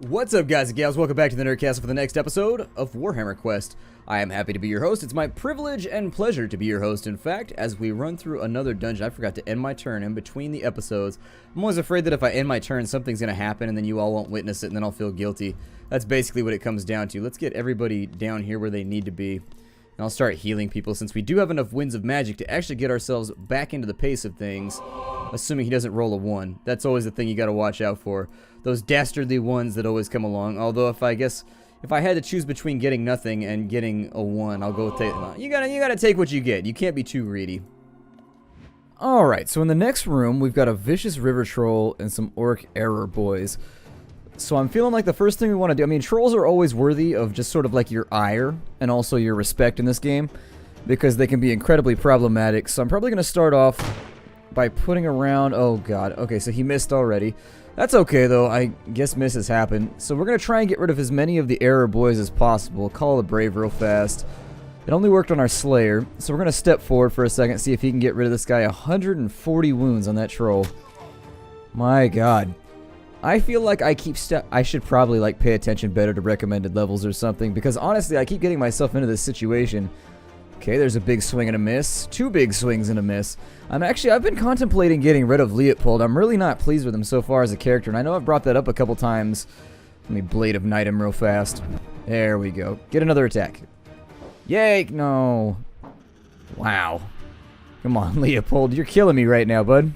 What's up, guys and gals? Welcome back to the Nerdcast for the next episode of Warhammer Quest. I am happy to be your host. It's my privilege and pleasure to be your host, in fact, as we run through another dungeon. I forgot to end my turn in between the episodes. I'm always afraid that if I end my turn, something's going to happen and then you all won't witness it and then I'll feel guilty. That's basically what it comes down to. Let's get everybody down here where they need to be. And I'll start healing people since we do have enough winds of magic to actually get ourselves back into the pace of things, assuming he doesn't roll a 1. That's always the thing you got to watch out for. Those dastardly ones that always come along. Although if I had to choose between getting nothing and getting a 1, I'll go with you gotta take what you get. You can't be too greedy. Alright, so in the next room we've got a vicious river troll and some orc error boys. So I'm feeling like the first thing we want to do, I mean, trolls are always worthy of just sort of like your ire and also your respect in this game, because they can be incredibly problematic. So I'm probably going to start off by putting around, oh god, okay, so he missed already. That's okay though, I guess misses happen. So we're going to try and get rid of as many of the error boys as possible. Call the brave real fast. It only worked on our slayer, so we're going to step forward for a second, see if he can get rid of this guy. 140 wounds on that troll. My god. I feel like I should probably like pay attention better to recommended levels or something, because honestly I keep getting myself into this situation. Okay, there's a big swing and a miss. 2 big swings and a miss. I've been contemplating getting rid of Leopold. I'm really not pleased with him so far as a character, and I know I've brought that up a couple times. Let me Blade of Night him real fast. There we go. Get another attack. Yay! No. Wow. Come on, Leopold. You're killing me right now, bud.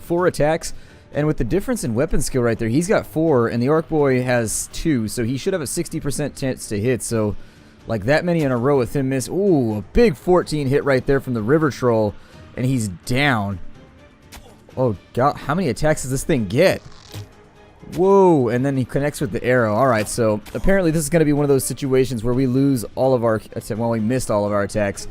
4 attacks. And with the difference in weapon skill right there, he's got 4, and the Orc Boy has 2, so he should have a 60% chance to hit, so like that many in a row with him miss. Ooh, a big 14 hit right there from the River Troll, and he's down. Oh god, how many attacks does this thing get? Whoa, and then he connects with the arrow. Alright, so apparently this is going to be one of those situations where we lose all of our, well, we missed all of our attacks,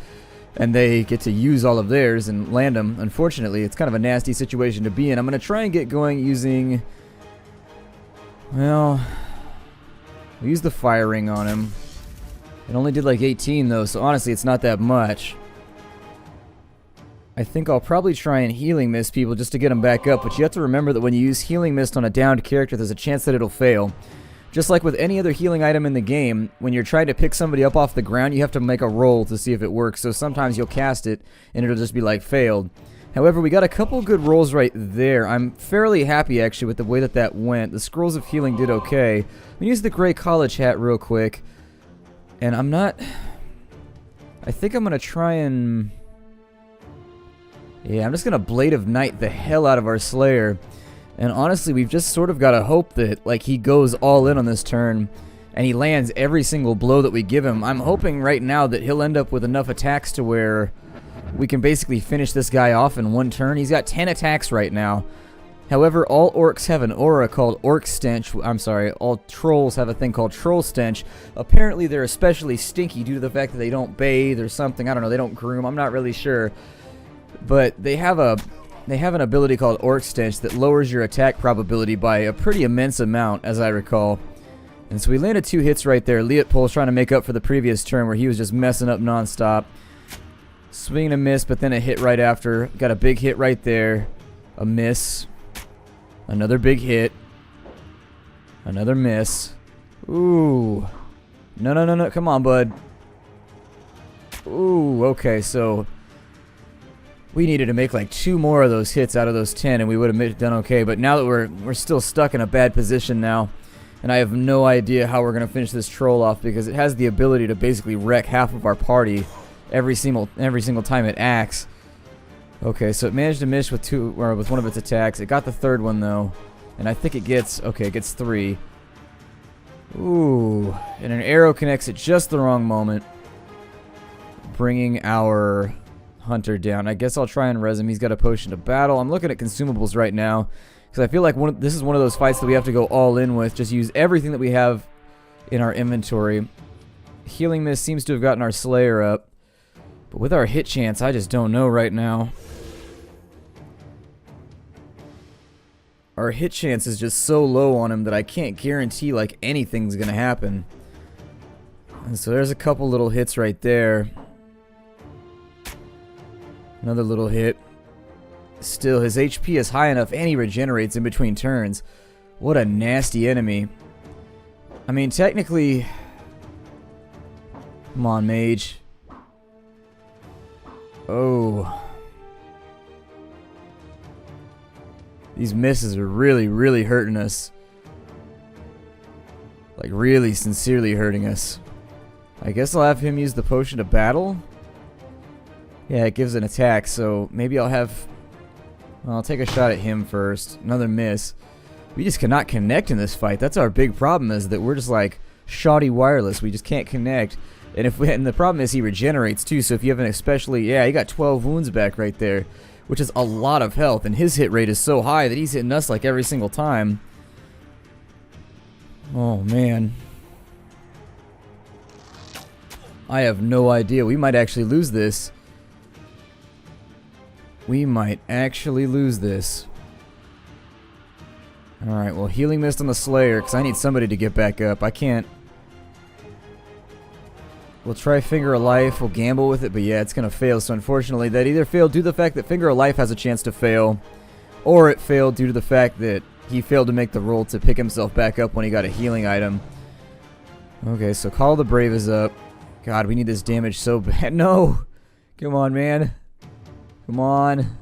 and they get to use all of theirs and land them. Unfortunately, it's kind of a nasty situation to be in. I'm going to try and get going using, well, we'll use the fire ring on him. It only did like 18 though, so honestly it's not that much. I think I'll probably try and healing mist people just to get them back up, but you have to remember that when you use healing mist on a downed character, there's a chance that it'll fail. Just like with any other healing item in the game, when you're trying to pick somebody up off the ground, you have to make a roll to see if it works. So sometimes you'll cast it, and it'll just be like, failed. However, we got a couple good rolls right there. I'm fairly happy, actually, with the way that that went. The Scrolls of Healing did okay. I'm gonna use the Grey College hat real quick. And I'm not... I think I'm gonna try and... yeah, I'm just gonna Blade of Night the hell out of our Slayer. And honestly, we've just sort of got to hope that, like, he goes all in on this turn, and he lands every single blow that we give him. I'm hoping right now that he'll end up with enough attacks to where we can basically finish this guy off in one turn. He's got 10 attacks right now. However, all orcs have an aura called Orc Stench. I'm sorry, all trolls have a thing called Troll Stench. Apparently, they're especially stinky due to the fact that they don't bathe or something. I don't know, they don't groom. I'm not really sure. But they have an ability called Orc Stench that lowers your attack probability by a pretty immense amount, as I recall. And so we landed 2 hits right there. Leopold's trying to make up for the previous turn where he was just messing up nonstop. Swing and a miss, but then a hit right after. Got a big hit right there. A miss. Another big hit. Another miss. Ooh. No. Come on, bud. Ooh, okay, so... we needed to make like 2 more of those hits out of those 10 and we would have done okay, but now that we're still stuck in a bad position now, and I have no idea how we're going to finish this troll off because it has the ability to basically wreck half of our party every single time it acts. Okay, so it managed to miss with one of its attacks. It got the 3rd one though, and I think it gets 3. Ooh, and an arrow connects at just the wrong moment, bringing our Hunter down. I guess I'll try and res him. He's got a potion to battle. I'm looking at consumables right now because I feel like this is one of those fights that we have to go all in with. Just use everything that we have in our inventory. Healing Mist seems to have gotten our Slayer up, but with our hit chance, I just don't know right now. Our hit chance is just so low on him that I can't guarantee like anything's gonna happen. And so there's a couple little hits right there. Another little hit. Still, his HP is high enough and he regenerates in between turns. What a nasty enemy. I mean, technically... Come on, mage. Oh. These misses are really, really hurting us. Like, really sincerely hurting us. I guess I'll have him use the potion to battle. Yeah, it gives an attack, so maybe I'll have... Well, I'll take a shot at him first. Another miss. We just cannot connect in this fight. That's our big problem, is that we're just like shoddy wireless. We just can't connect. And and the problem is he regenerates too, so if you have an especially... Yeah, he got 12 wounds back right there, which is a lot of health, and his hit rate is so high that he's hitting us like every single time. Oh, man. I have no idea. We might actually lose this. We might actually lose this. Alright, well, healing mist on the Slayer, because I need somebody to get back up. I can't... We'll try Finger of Life. We'll gamble with it, but yeah, it's going to fail. So unfortunately, that either failed due to the fact that Finger of Life has a chance to fail, or it failed due to the fact that he failed to make the roll to pick himself back up when he got a healing item. Okay, so Call of the Brave is up. God, we need this damage so bad. No! Come on, man. Come on.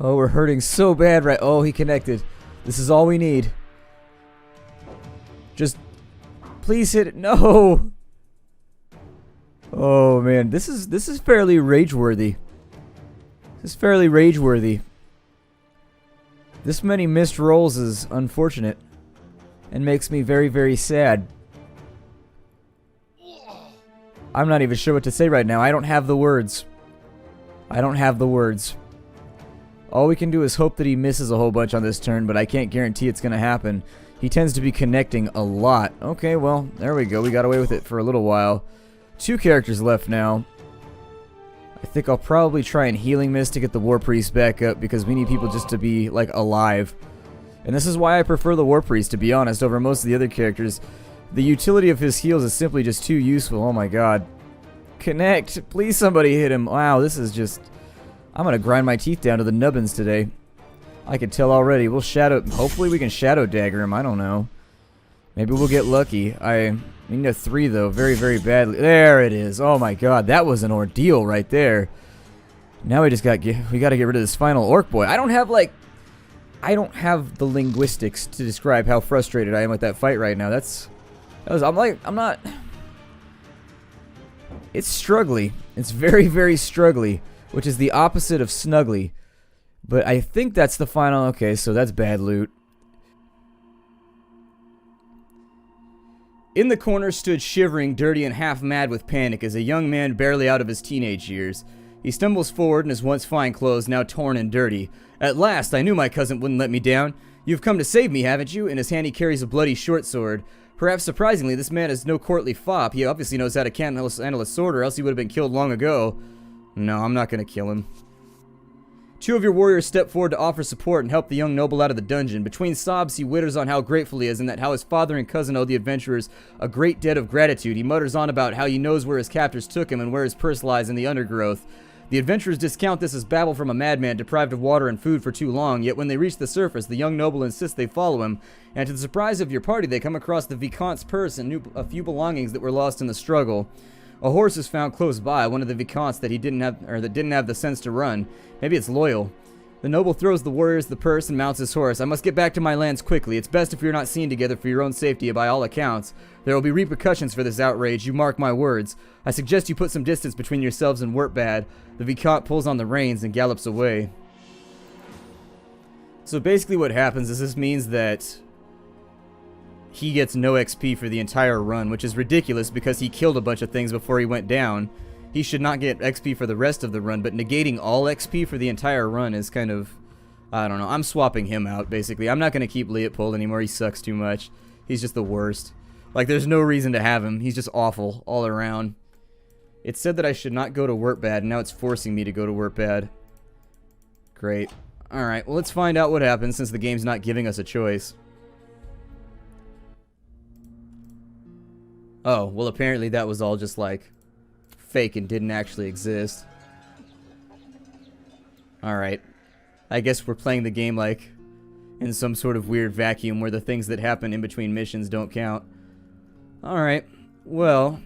Oh, we're hurting so bad right... Oh, he connected. This is all we need. Just... Please hit it. No! Oh, man. This is fairly rage-worthy. This is fairly rage-worthy. This many missed rolls is unfortunate. And makes me very, very sad. I'm not even sure what to say right now. I don't have the words. I don't have the words. All we can do is hope that he misses a whole bunch on this turn, but I can't guarantee it's going to happen. He tends to be connecting a lot. Okay, well, there we go. We got away with it for a little while. 2 characters left now. I think I'll probably try and Healing Mist to get the War Priest back up, because we need people just to be, like, alive. And this is why I prefer the War Priest, to be honest, over most of the other characters. The utility of his heals is simply just too useful. Oh my god. Connect! Please somebody hit him. Wow, this is just... I'm gonna grind my teeth down to the nubbins today. I can tell already. We'll shadow... Hopefully we can shadow dagger him. I don't know. Maybe we'll get lucky. We need a 3 though. Very, very badly. There it is. Oh my god. That was an ordeal right there. Now we just gotta get rid of this final orc boy. I don't have the linguistics to describe how frustrated I am with that fight right now. I'm not... It's struggly. It's very, very struggly, which is the opposite of snuggly. But I think that's the final... Okay, so that's bad loot. In the corner stood shivering, dirty, and half mad with panic as a young man barely out of his teenage years. He stumbles forward in his once fine clothes, now torn and dirty. At last, I knew my cousin wouldn't let me down. You've come to save me, haven't you? In his hand he carries a bloody short sword. Perhaps surprisingly, this man is no courtly fop. He obviously knows how to handle a sword, or else he would have been killed long ago. No, I'm not going to kill him. 2 of your warriors step forward to offer support and help the young noble out of the dungeon. Between sobs, he witters on how grateful he is and that how his father and cousin owe the adventurers a great debt of gratitude. He mutters on about how he knows where his captors took him and where his purse lies in the undergrowth. The adventurers discount this as babble from a madman deprived of water and food for too long, yet when they reach the surface, the young noble insists they follow him, and to the surprise of your party, they come across the Vicomte's purse and a few belongings that were lost in the struggle. A horse is found close by, one of the Vicomtes that didn't have the sense to run. Maybe it's loyal. The noble throws the warriors the purse and mounts his horse. I must get back to my lands quickly. It's best if we are not seen together for your own safety, by all accounts. There will be repercussions for this outrage, you mark my words. I suggest you put some distance between yourselves and Wurtbad. The Vicomte pulls on the reins and gallops away. So basically what happens is this means that he gets no XP for the entire run, which is ridiculous because he killed a bunch of things before he went down. He should not get XP for the rest of the run, but negating all XP for the entire run is kind of... I don't know. I'm swapping him out, basically. I'm not going to keep Leopold anymore. He sucks too much. He's just the worst. Like, there's no reason to have him. He's just awful all around. It said that I should not go to Wurtbad, and now it's forcing me to go to Wurtbad. Great. Alright, well, let's find out what happens since the game's not giving us a choice. Oh, well, apparently that was all just, like, fake and didn't actually exist. Alright. I guess we're playing the game like in some sort of weird vacuum where the things that happen in between missions don't count. Alright, well,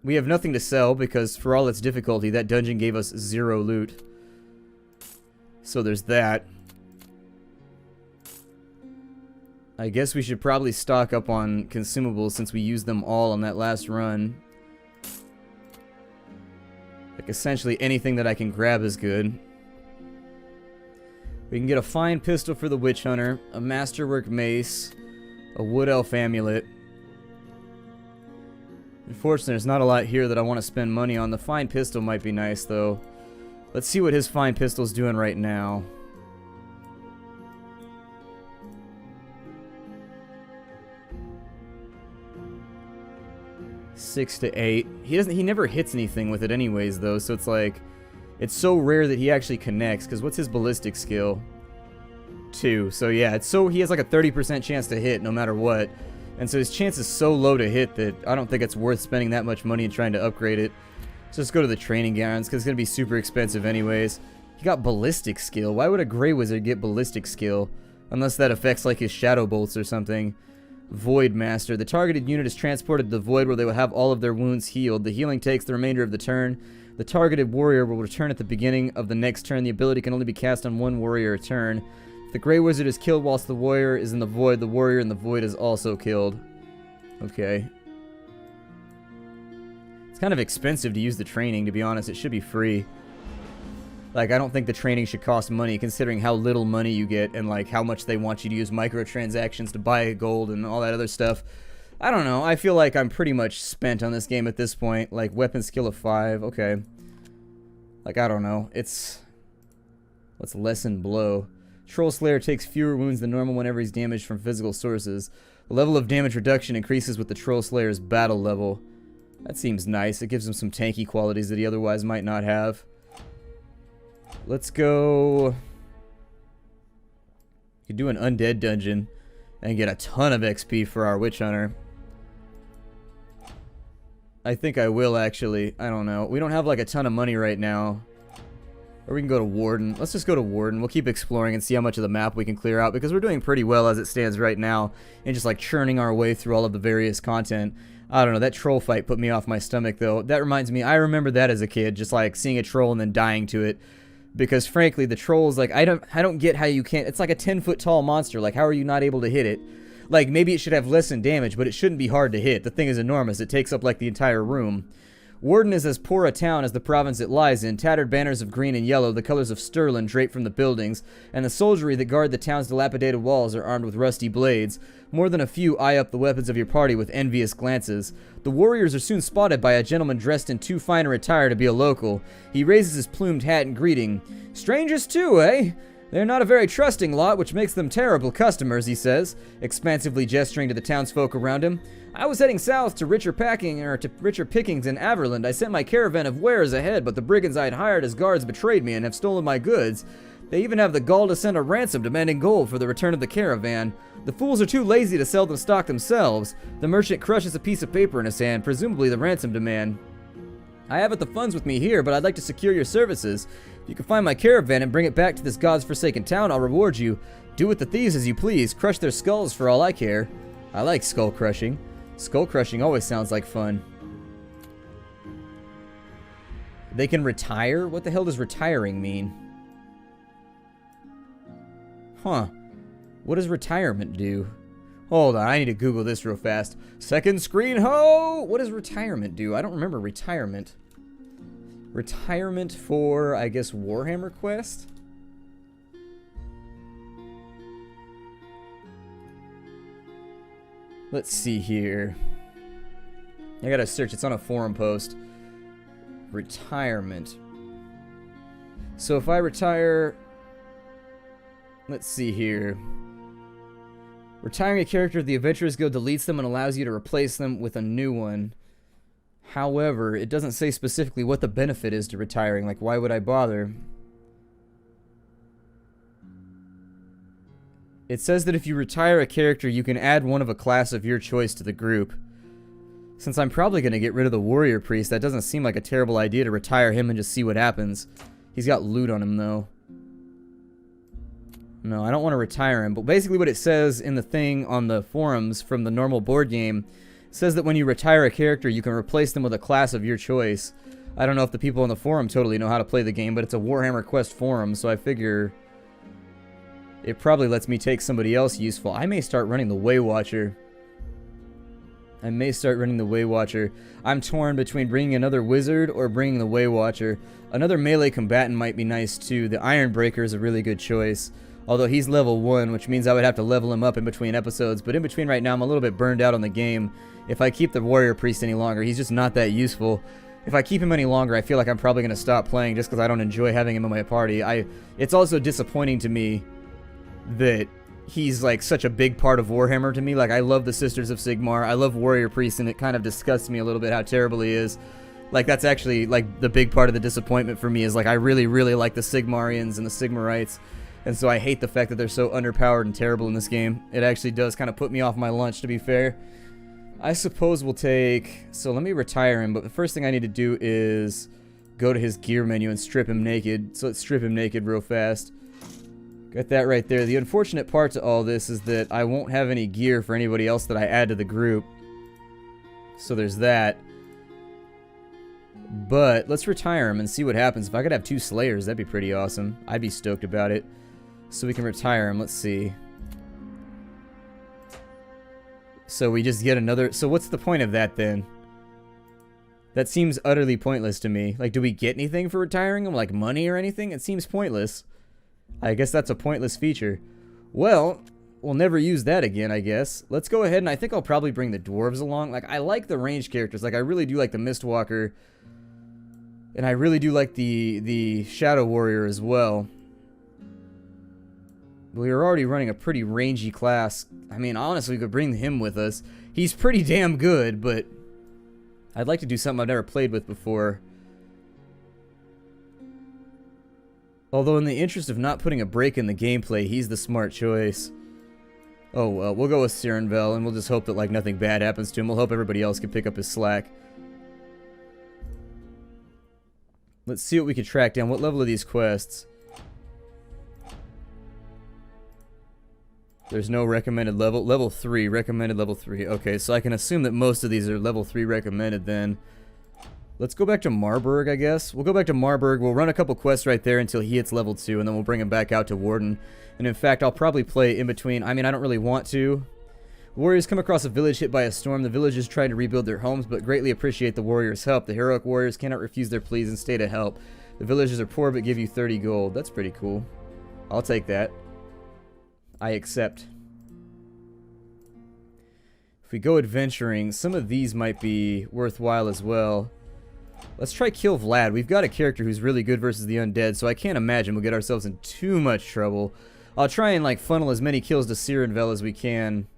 we have nothing to sell because for all its difficulty, that dungeon gave us 0 loot. So there's that. I guess we should probably stock up on consumables since we used them all on that last run. Like, essentially anything that I can grab is good. We can get a fine pistol for the witch hunter, a masterwork mace, a wood elf amulet. Unfortunately, there's not a lot here that I want to spend money on. The fine pistol might be nice, though. Let's see what his fine pistol's doing right now. Six to 8. He never hits anything with it anyways, though, so it's like, it's so rare that he actually connects, because what's his ballistic skill? 2. So yeah, he has like a 30% chance to hit no matter what. And so his chance is so low to hit that I don't think it's worth spending that much money and trying to upgrade it. Let's just go to the training grounds, because it's going to be super expensive anyways. He got ballistic skill. Why would a Grey Wizard get ballistic skill? Unless that affects like his shadow bolts or something. Void Master. The targeted unit is transported to the Void where they will have all of their wounds healed. The healing takes the remainder of the turn. The targeted warrior will return at the beginning of the next turn. The ability can only be cast on one warrior a turn. If the Grey Wizard is killed whilst the warrior is in the Void, the warrior in the Void is also killed. Okay. It's kind of expensive to use the training, to be honest. It should be free. Like, I don't think the training should cost money, considering how little money you get and, like, how much they want you to use microtransactions to buy gold and all that other stuff. I don't know. I feel like I'm pretty much spent on this game at this point. Like, weapon skill of 5. Okay. Like, I don't know. What's lesson blow? Troll Slayer takes fewer wounds than normal whenever he's damaged from physical sources. The level of damage reduction increases with the Troll Slayer's battle level. That seems nice. It gives him some tanky qualities that he otherwise might not have. Let's go... You could do an undead dungeon and get a ton of XP for our witch hunter. I think I will, actually. I don't know. We don't have like a ton of money right now. Or we can go to Warden. Let's just go to Warden. We'll keep exploring and see how much of the map we can clear out, because we're doing pretty well as it stands right now, and just like churning our way through all of the various content. I don't know, that troll fight put me off my stomach, though. That reminds me, I remember that as a kid, just like seeing a troll and then dying to it. Because frankly, the trolls, like, I don't get how you can't... It's like a 10-foot tall monster. Like, how are you not able to hit it? Like, maybe it should have less in damage, but it shouldn't be hard to hit. The thing is enormous. It takes up, like, the entire room. Warden is as poor a town as the province it lies in. Tattered banners of green and yellow, the colors of Stirland, drape from the buildings, and the soldiery that guard the town's dilapidated walls are armed with rusty blades. More than a few eye up the weapons of your party with envious glances. The warriors are soon spotted by a gentleman dressed in too fine a attire to be a local. He raises his plumed hat in greeting. "Strangers too, eh? They're not a very trusting lot, which makes them terrible customers," he says, expansively gesturing to the townsfolk around him. "I was heading south to richer pickings in Averland. I sent my caravan of wares ahead, but the brigands I'd hired as guards betrayed me and have stolen my goods. They even have the gall to send a ransom demanding gold for the return of the caravan. The fools are too lazy to sell the stock themselves." The merchant crushes a piece of paper in his hand, presumably the ransom demand. "I haven't the funds with me here, but I'd like to secure your services. If you can find my caravan and bring it back to this god's forsaken town, I'll reward you. Do with the thieves as you please. Crush their skulls for all I care." I like skull crushing. Skull crushing always sounds like fun. They can retire? What the hell does retiring mean? Huh. What does retirement do? Hold on, I need to Google this real fast. Second screen, ho! What does retirement do? I don't remember retirement. Retirement for, I guess, Warhammer Quest? Let's see here. I gotta search. It's on a forum post. Retirement. So if I retire... Let's see here. Retiring a character of the Adventurers Guild deletes them and allows you to replace them with a new one. However, it doesn't say specifically what the benefit is to retiring. Like, why would I bother? It says that if you retire a character, you can add one of a class of your choice to the group. Since I'm probably going to get rid of the Warrior Priest, that doesn't seem like a terrible idea to retire him and just see what happens. He's got loot on him, though. No, I don't want to retire him. But basically what it says in the thing on the forums from the normal board game says that when you retire a character, you can replace them with a class of your choice. I don't know if the people on the forum totally know how to play the game, but it's a Warhammer Quest forum, so I figure it probably lets me take somebody else useful. I may start running the Way Watcher. I'm torn between bringing another wizard or bringing the Way Watcher. Another melee combatant might be nice too. The Ironbreaker is a really good choice. Although he's level 1, which means I would have to level him up in between episodes. But in between right now, I'm a little bit burned out on the game. If I keep the Warrior Priest any longer, he's just not that useful. If I keep him any longer, I feel like I'm probably going to stop playing just because I don't enjoy having him in my party. It's also disappointing to me that he's like such a big part of Warhammer to me. Like, I love the Sisters of Sigmar. I love Warrior Priest, and it kind of disgusts me a little bit how terrible he is. Like, that's actually like the big part of the disappointment for me is like I really, really like the Sigmarians and the Sigmarites. And so I hate the fact that they're so underpowered and terrible in this game. It actually does kind of put me off my lunch, to be fair. I suppose we'll take... So let me retire him, but the first thing I need to do is go to his gear menu and strip him naked. So let's strip him naked real fast. Got that right there. The unfortunate part to all this is that I won't have any gear for anybody else that I add to the group. So there's that. But let's retire him and see what happens. If I could have 2 Slayers, that'd be pretty awesome. I'd be stoked about it. So we can retire him. Let's see. So we just get another... So what's the point of that then? That seems utterly pointless to me. Like, do we get anything for retiring him? Like money or anything? It seems pointless. I guess that's a pointless feature. Well, we'll never use that again, I guess. Let's go ahead and I think I'll probably bring the dwarves along. Like, I like the ranged characters. Like, I really do like the Mistwalker. And I really do like the Shadow Warrior as well. We were already running a pretty rangy class. I mean, honestly, we could bring him with us. He's pretty damn good, but I'd like to do something I've never played with before. Although in the interest of not putting a break in the gameplay, he's the smart choice. Oh well, we'll go with Sirenvel, and we'll just hope that like nothing bad happens to him. We'll hope everybody else can pick up his slack. Let's see what we can track down. What level are these quests? There's no recommended level. Level 3. Recommended level 3. Okay, so I can assume that most of these are level 3 recommended then. Let's go back to Marburg, I guess. We'll go back to Marburg. We'll run a couple quests right there until he hits level 2, and then we'll bring him back out to Warden. And in fact, I'll probably play in between. I mean, I don't really want to. Warriors come across a village hit by a storm. The villagers try to rebuild their homes, but greatly appreciate the warriors' help. The heroic warriors cannot refuse their pleas and stay to help. The villagers are poor, but give you 30 gold. That's pretty cool. I'll take that. I accept. If we go adventuring, some of these might be worthwhile as well. Let's try kill Vlad. We've got a character who's really good versus the undead, so I can't imagine we'll get ourselves in too much trouble. I'll try and like funnel as many kills to Sirenvel as we can.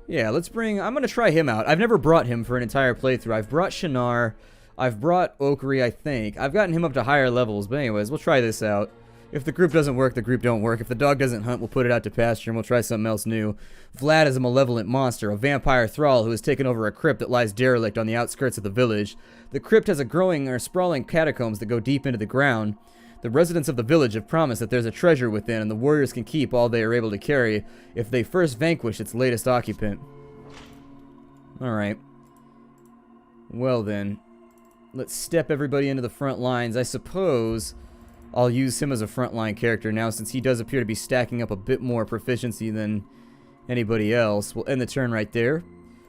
Yeah, let's bring... I'm going to try him out. I've never brought him for an entire playthrough. I've brought Shannara. I've brought Okri, I think. I've gotten him up to higher levels, but anyways, we'll try this out. If the group doesn't work, the group don't work. If the dog doesn't hunt, we'll put it out to pasture and we'll try something else new. Vlad is a malevolent monster, a vampire thrall who has taken over a crypt that lies derelict on the outskirts of the village. The crypt has a growing or sprawling catacombs that go deep into the ground. The residents of the village have promised that there's a treasure within and the warriors can keep all they are able to carry if they first vanquish its latest occupant. Alright. Well then, let's step everybody into the front lines. I suppose I'll use him as a frontline character now since he does appear to be stacking up a bit more proficiency than anybody else. We'll end the turn right there.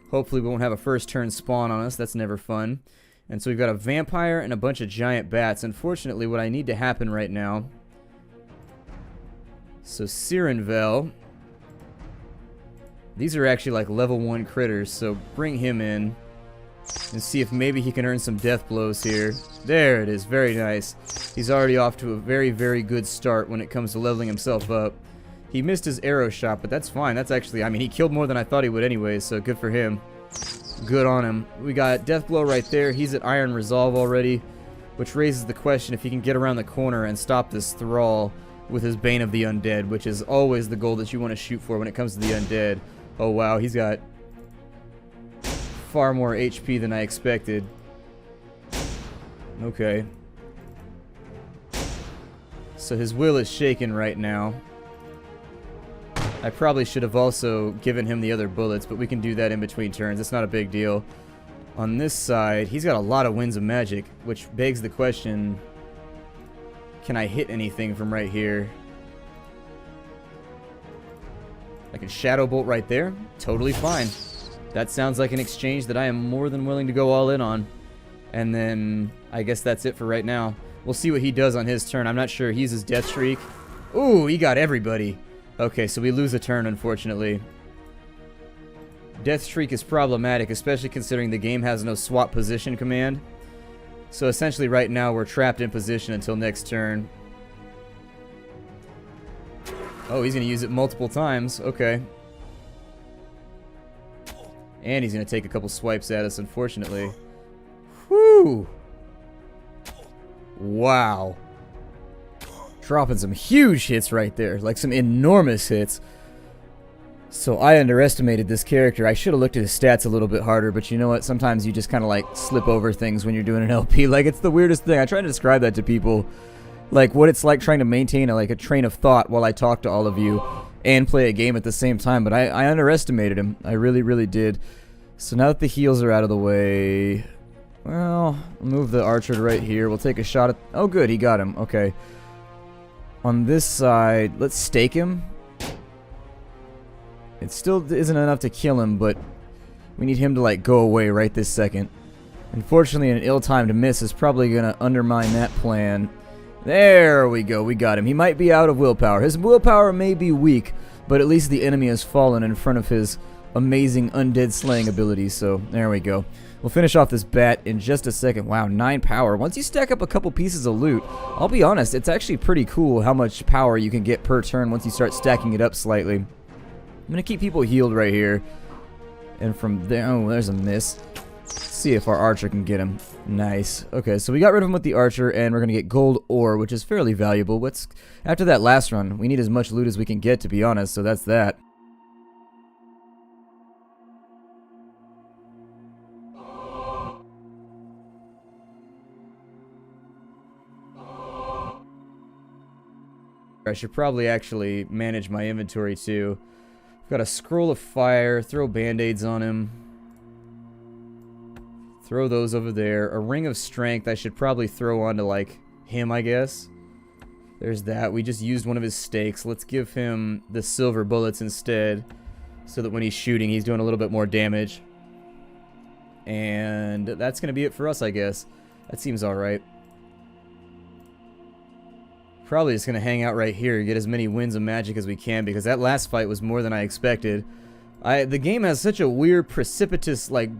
Hopefully we won't have a first turn spawn on us. That's never fun. And so we've got a vampire and a bunch of giant bats. Unfortunately, what I need to happen right now... So Sirenvel... These are actually like level 1 critters, so bring him in. And see if maybe he can earn some death blows here. There it is, very nice. He's already off to a very, very good start when it comes to leveling himself up. He missed his arrow shot, but that's fine. That's actually, I mean, he killed more than I thought he would anyways, so good for him. Good on him. We got death blow right there. He's at Iron Resolve already, which raises the question if he can get around the corner and stop this thrall with his Bane of the Undead, which is always the goal that you want to shoot for when it comes to the undead. Oh wow, he's got far more HP than I expected. Okay. So his will is shaken right now. I probably should have also given him the other bullets, but we can do that in between turns. It's not a big deal. On this side, he's got a lot of winds of magic, which begs the question, can I hit anything from right here? I can shadow bolt right there. Totally fine. That sounds like an exchange that I am more than willing to go all in on. And then I guess that's it for right now. We'll see what he does on his turn. I'm not sure. He's his death streak. Ooh, he got everybody. Okay, so we lose a turn, unfortunately. Death streak is problematic, especially considering the game has no swap position command. So essentially right now we're trapped in position until next turn. Oh, he's going to use it multiple times. Okay. And he's going to take a couple swipes at us, unfortunately. Whew. Wow. Dropping some huge hits right there. Like some enormous hits. So I underestimated this character. I should have looked at his stats a little bit harder, but you know what? Sometimes you just kind of like slip over things when you're doing an LP. Like, it's the weirdest thing. I try to describe that to people. Like, what it's like trying to maintain a train of thought while I talk to all of you and play a game at the same time. But I underestimated him. I really, really did. So now that the heals are out of the way, well, we'll move the archer to right here. We'll take a shot at... Oh, good. He got him. Okay. On this side, let's stake him. It still isn't enough to kill him, but we need him to, like, go away right this second. Unfortunately, an ill-timed miss is probably going to undermine that plan. There we go. We got him. He might be out of willpower. His willpower may be weak, but at least the enemy has fallen in front of his amazing undead slaying abilities. So, there we go. We'll finish off this bat in just a second. Wow, 9 power. Once you stack up a couple pieces of loot, I'll be honest, it's actually pretty cool how much power you can get per turn once you start stacking it up slightly. I'm going to keep people healed right here. And from there... Oh, there's a miss. Let's see if our archer can get him. Nice. Okay, so we got rid of him with the archer, and we're going to get gold ore, which is fairly valuable. After that last run, we need as much loot as we can get, to be honest, so that's that. I should probably actually manage my inventory too. I've got a scroll of fire, throw band-aids on him. Throw those over there. A ring of strength I should probably throw onto, like, him, I guess. There's that. We just used one of his stakes. Let's give him the silver bullets instead, so that when he's shooting, he's doing a little bit more damage. And that's going to be it for us, I guess. That seems alright. Probably just going to hang out right here, get as many winds of magic as we can, because that last fight was more than I expected. The game has such a weird, precipitous, like,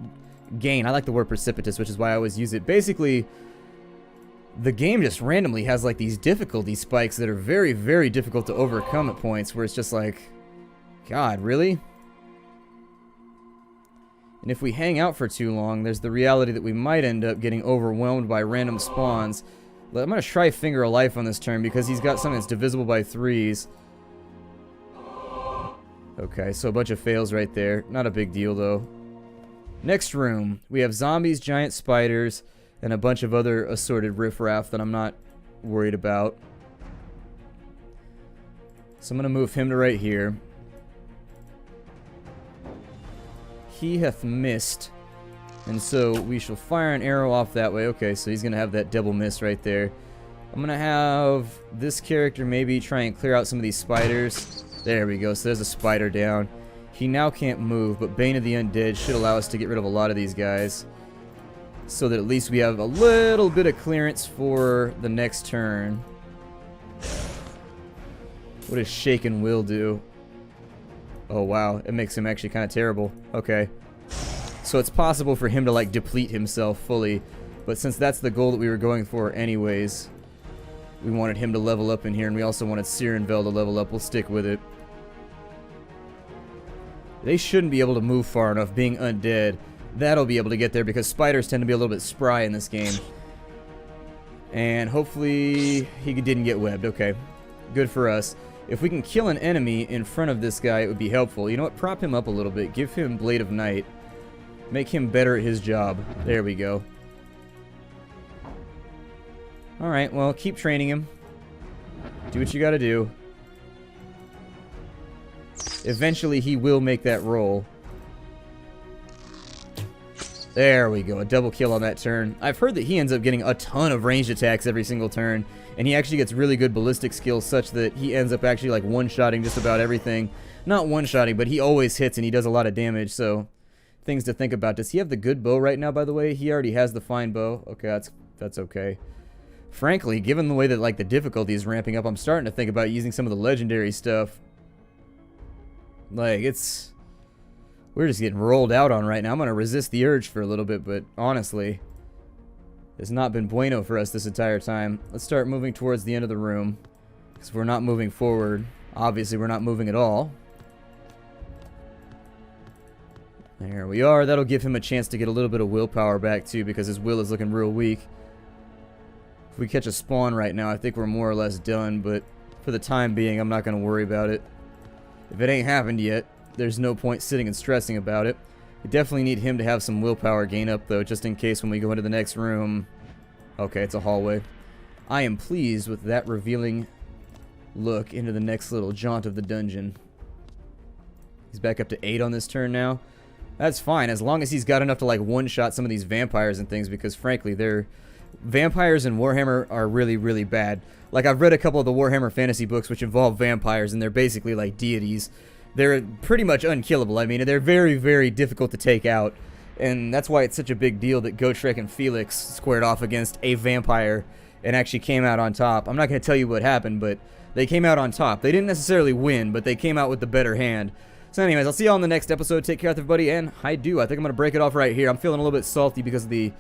gain. I like the word precipitous, which is why I always use it. Basically, the game just randomly has, like, these difficulty spikes that are very, very difficult to overcome at points, where it's just like, God, really? And if we hang out for too long, there's the reality that we might end up getting overwhelmed by random spawns. I'm going to try Finger of Life on this turn because he's got something that's divisible by 3s. Okay, so a bunch of fails right there. Not a big deal, though. Next room. We have zombies, giant spiders, and a bunch of other assorted riffraff that I'm not worried about. So I'm going to move him to right here. He hath missed. And so we shall fire an arrow off that way. Okay, so he's going to have that double miss right there. I'm going to have this character maybe try and clear out some of these spiders. There we go. So there's a spider down. He now can't move, but Bane of the Undead should allow us to get rid of a lot of these guys. So that at least we have a little bit of clearance for the next turn. What does Shaken Will do? Oh, wow. It makes him actually kind of terrible. Okay. So it's possible for him to, like, deplete himself fully. But since that's the goal that we were going for anyways, we wanted him to level up in here, and we also wanted Sirenvel to level up. We'll stick with it. They shouldn't be able to move far enough, being undead. That'll be able to get there, because spiders tend to be a little bit spry in this game. And hopefully he didn't get webbed. Okay. Good for us. If we can kill an enemy in front of this guy, it would be helpful. You know what? Prop him up a little bit. Give him Blade of Night. Make him better at his job. There we go. Alright, well, keep training him. Do what you gotta do. Eventually, he will make that roll. There we go, a double kill on that turn. I've heard that he ends up getting a ton of ranged attacks every single turn, and he actually gets really good ballistic skills such that he ends up actually like one-shotting just about everything. Not one-shotting, but he always hits and he does a lot of damage, so things to think about. Does he have the good bow right now, by the way? He already has the fine bow. Okay, that's okay. Frankly, given the way that like the difficulty is ramping up, I'm starting to think about using some of the legendary stuff. Like, we're just getting rolled out on right now. I'm going to resist the urge for a little bit, but honestly, it's not been bueno for us this entire time. Let's start moving towards the end of the room, because we're not moving forward. Obviously, we're not moving at all. There we are. That'll give him a chance to get a little bit of willpower back, too, because his will is looking real weak. If we catch a spawn right now, I think we're more or less done, but for the time being, I'm not going to worry about it. If it ain't happened yet, there's no point sitting and stressing about it. We definitely need him to have some willpower gain up, though, just in case when we go into the next room. Okay, it's a hallway. I am pleased with that revealing look into the next little jaunt of the dungeon. He's back up to 8 on this turn now. That's fine, as long as he's got enough to, like, one-shot some of these vampires and things, because, frankly, vampires in Warhammer are really, really bad. Like, I've read a couple of the Warhammer Fantasy books which involve vampires, and they're basically like deities. They're pretty much unkillable. I mean, they're very, very difficult to take out, and that's why it's such a big deal that Gotrek and Felix squared off against a vampire and actually came out on top. I'm not going to tell you what happened, but they came out on top. They didn't necessarily win, but they came out with the better hand. So anyways, I'll see y'all in the next episode. Take care, everybody, and I think I'm going to break it off right here. I'm feeling a little bit salty because of the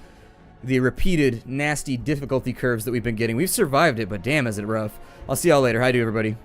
repeated nasty difficulty curves that we've been getting. We've survived it, but damn is it rough. I'll see y'all later. Everybody.